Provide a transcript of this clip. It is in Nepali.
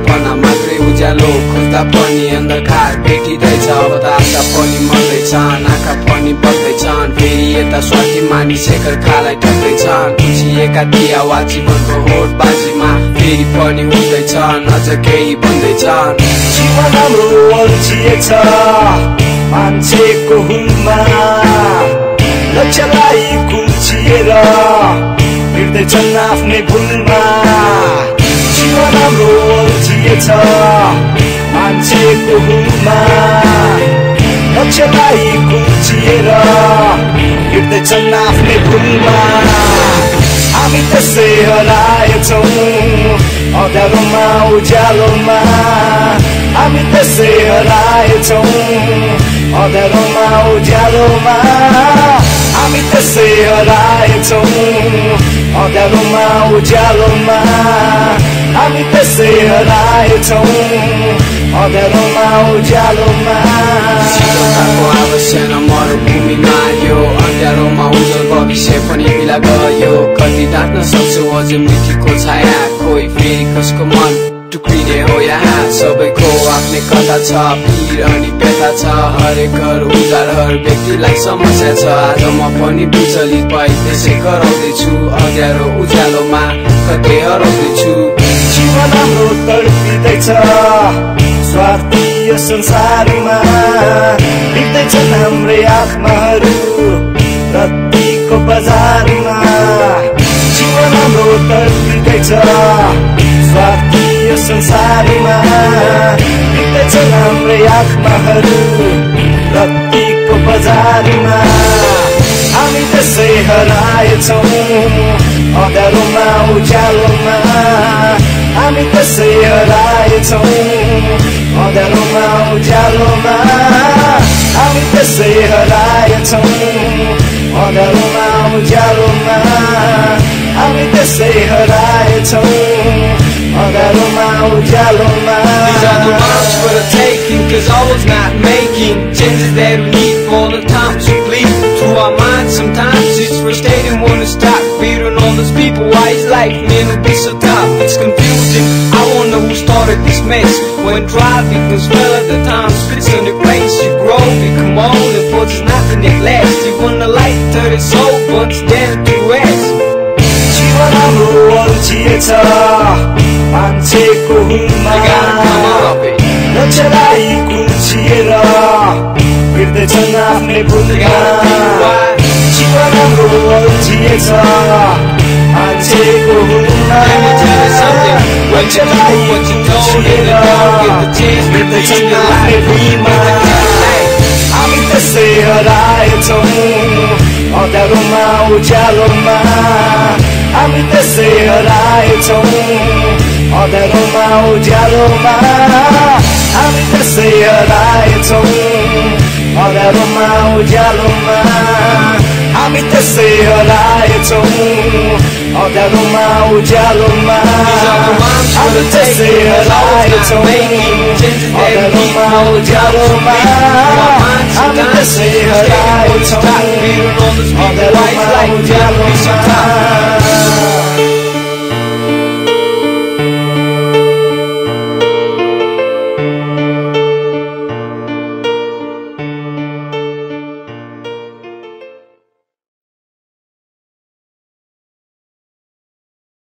सपना मात्रै उज्यालो खोज्दा पनि अन्धकार भेटिँदैछ। अब त आशा पनि मर्दैछन्, आँखा पनि बग्दैछन्, फेरि यता स्वार्थी मानिस शेखर खालाई ठग्दैछन्। बुझिएका दियावा जीवनको होडबाजीमा फेरि पनि हुँदैछन्, अझ केही भन्दैछन्। जीवन हाम्रो अल्झिएछ मान्छेको हुलमा, लक्ष्यलाई कुल्चिएर हिँड्दैछन् आफ्नै भुलमा। जीवन हाम्रो अल्झिएछ मान्छेको हुलमा, लक्ष्यलाई कुल्चिएर हिँड्दैछन् आफ्नै भुलमा। हामी त्यसै हराएछौँ अँध्यारोमा उज्यालोमा, हामी त्यसै हराएछौँ अँध्यारोमा उज्यालोमा, हामी त्यसै हराएछौँ अँध्यारोमा उज्यालोमा, हामी त्यसै हराएछौँ अँध्यारोमा उज्यालोमा। शीतलताको आवश्यक मरुभूमिमा यो अँध्यारोमा उज्जवल भविष्य पनि बिला गयो। कति डाक्न सक्छौ अझ मृत्युको छाया, कोही फेरि कसको मन टुक्रिने हो यहाँ। सबैको आफ्नै कथा छ, पीर अनि व्यथा छ, हरेक घर उजाड हर व्यक्तिलाई समस्या छ। आज म पनि विचलित भई त्यसै कराउँदैछु, अँध्यारो उज्यालोमा कतै हराउँदैछु। जीवन हाम्रो तडपिँदैछ स्वार्थी यो संसारमा, बित्दैछन् हाम्रै आत्माहरू रत्तीको बजारमा। जीवन हाम्रो तडपिँदैछ स्वार्थी यो संसारमा, बित्दैछन् हाम्रै आत्माहरू रत्तीको बजारमा। हामी त्यसै हराएछौँ अँध्यारोमा उज्यालोमा, हामी त्यसै हराएछौँ अँध्यारोमा उज्यालोमा, हामी त्यसै हराएछौँ अँध्यारोमा उज्यालोमा, हामी त्यसै हराएछौँ अँध्यारोमा उज्यालोमा। These are the marks for the taking, cause I was not making changes that we need for the time to bleed through our minds. Sometimes it's frustrating, wanna stop beating all those people. Why is life meant to be so tough? It's confusing, I wonder who started this mess. When driving can smell at the time spits on the grace. You grow, become old, and for there's nothing that lasts. You wanna light turn it soul, but it's down to rest. जीवन हाम्रो अल्झिएछ मान्छेको हुलमा, लक्ष्यलाई कुल्चिएर हिँड्दैछन् आफ्नै भुलमा। जीवन हाम्रो अल्झिएछ मान्छेको हुलमा, लक्ष्यलाई कुल्चिएर हिँड्दैछन् आफ्नै भुलमा। हामी त्यसै हराएछौँ अँध्यारोमा उज्यालोमा, हामी त्यसै हराएछौँ अँध्यारोमा उज्यालोमा, हामी त्यसै हराएछौँ अँध्यारोमा उज्यालोमा, हामी त्यसै हराएछौँ अँध्यारोमा उज्यालोमा, हामी त्यसै हराएछौँ अँध्यारोमा उज्यालोमा, हामी त्यसै हराएछौँ अँध्यारोमा उज्यालोमा।